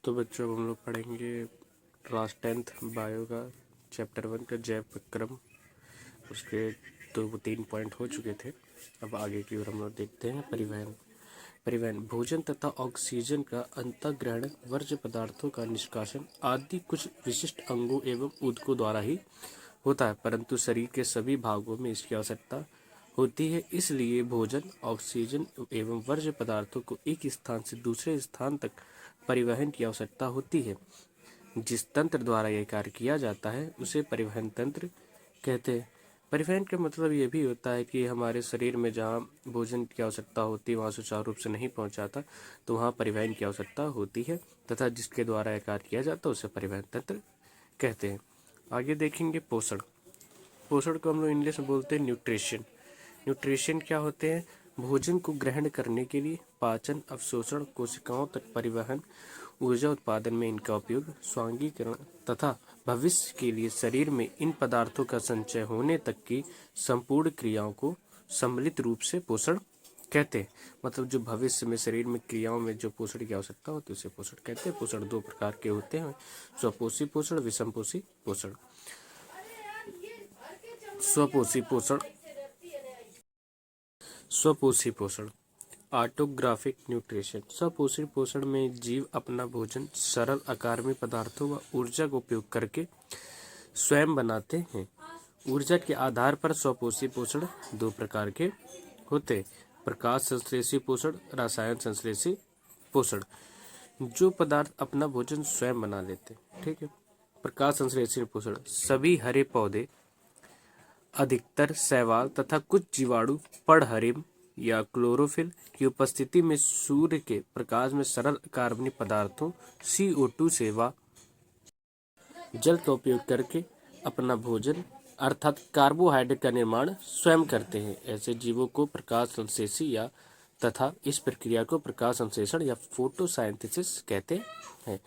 तो बच्चों अब हम लोग पढ़ेंगे क्लास 10th बायो का चैप्टर 1 का जैव विक्रम। उसके 2-3 पॉइंट हो चुके थे। अब आगे की ओर हम लोग देखते हैं परिवहन भोजन तथा ऑक्सीजन का अंतःग्रहण, वर्ज्य पदार्थों का निष्कासन आदि कुछ विशिष्ट अंगों एवं ऊतकों द्वारा ही होता है, परंतु शरीर के सभी भागों में इसकी आवश्यकता होती है। इसलिए भोजन, ऑक्सीजन एवं वर्ज्य पदार्थों को एक स्थान से दूसरे स्थान तक परिवहन की आवश्यकता होती है। जिस तंत्र द्वारा यह कार्य किया जाता है उसे परिवहन तंत्र कहते हैं। परिवहन का मतलब ये भी होता है कि हमारे शरीर में जहाँ भोजन की आवश्यकता होती है वहाँ सुचारू रूप से नहीं पहुँचाता, तो वहाँ परिवहन की आवश्यकता होती है तथा जिसके द्वारा यह कार्य किया जाता है उसे परिवहन तंत्र कहते हैं। आगे देखेंगे पोषण। पोषण को हम लोग इंग्लिश में बोलते हैं न्यूट्रिशन। न्यूट्रिशन क्या होते हैं? भोजन को ग्रहण करने के लिए पाचन, अवशोषण, कोशिकाओं तक परिवहन, ऊर्जा उत्पादन में इनका उपयोग, स्वांगीकरण तथा भविष्य के लिए शरीर में इन पदार्थों का संचय होने तक की संपूर्ण क्रियाओं को सम्मिलित रूप से पोषण कहते हैं। मतलब जो भविष्य में शरीर में क्रियाओं में जो पोषण की आवश्यकता होती है उसे पोषण कहते हैं। पोषण 2 प्रकार के होते हैं, स्वपोषी पोषण, विषमपोषी पोषण। स्वपोषी पोषण स्वपोषी पोषण ऑटोग्राफिक न्यूट्रिशन। स्वपोषी पोषण में जीव अपना भोजन सरल आकार में पदार्थों व ऊर्जा का उपयोग करके स्वयं बनाते हैं। ऊर्जा के आधार पर स्वपोषी पोषण 2 प्रकार के होते हैं, प्रकाश संश्लेषी पोषण, रसायन संश्लेषी पोषण। जो पदार्थ अपना भोजन स्वयं बना लेते हैं, ठीक है। प्रकाश संश्लेषी पोषण सभी हरे पौधे, अधिकतर शैवाल तथा कुछ जीवाणु पर्णहरिम या क्लोरोफिल की उपस्थिति में सूर्य के प्रकाश में सरल कार्बनिक पदार्थों CO2 से व जल का उपयोग करके अपना भोजन अर्थात कार्बोहाइड्रेट का निर्माण स्वयं करते हैं। ऐसे जीवों को प्रकाश संश्लेषी या तथा इस प्रक्रिया को प्रकाश संश्लेषण या फोटोसाइंथेसिस कहते हैं।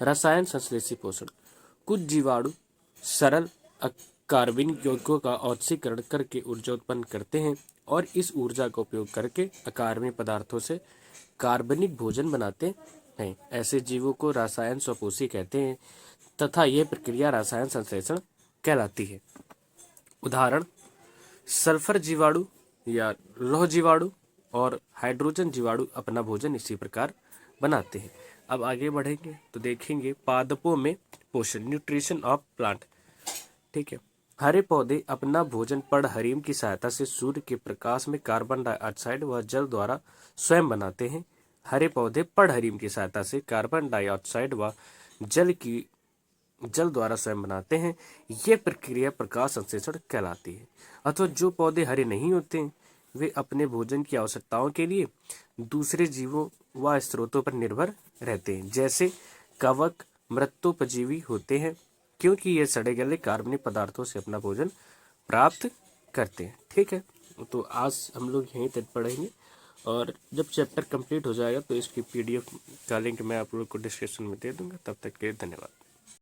रसायन संश्लेषी पोषण कुछ जीवाणु सरल कार्बनिक यौगिकों का ऑक्सीकरण करके ऊर्जा उत्पन्न करते हैं और इस ऊर्जा का उपयोग करके अकार्बनिक पदार्थों से कार्बनिक भोजन बनाते हैं। ऐसे जीवों को रसायन स्वपोषी कहते हैं तथा यह प्रक्रिया रसायन संश्लेषण कहलाती है। उदाहरण सल्फर जीवाणु या लौह जीवाणु और हाइड्रोजन जीवाणु अपना भोजन इसी प्रकार बनाते हैं। अब आगे बढ़ेंगे तो देखेंगे पादपों में पोषण, न्यूट्रिशन ऑफ प्लांट, ठीक है। हरे पौधे अपना भोजन पर्णहरिम की सहायता से सूर्य के प्रकाश में कार्बन डाइऑक्साइड व जल द्वारा स्वयं बनाते हैं। हरे पौधे पर्णहरिम की सहायता से कार्बन डाइऑक्साइड व जल द्वारा स्वयं बनाते हैं। यह प्रक्रिया प्रकाश संश्लेषण कहलाती है। अथवा जो पौधे हरे नहीं होते हैं वे अपने भोजन की आवश्यकताओं के लिए दूसरे जीवों व स्रोतों पर निर्भर रहते हैं, जैसे कवक, मृतोपजीवी होते हैं, क्योंकि ये सड़े गले कार्बनिक पदार्थों से अपना भोजन प्राप्त करते हैं, ठीक है। तो आज हम लोग यहीं तक पढ़ेंगे और जब चैप्टर कंप्लीट हो जाएगा तो इसकी PDF का लिंक मैं आप लोग को डिस्क्रिप्शन में दे दूंगा। तब तक के लिए धन्यवाद।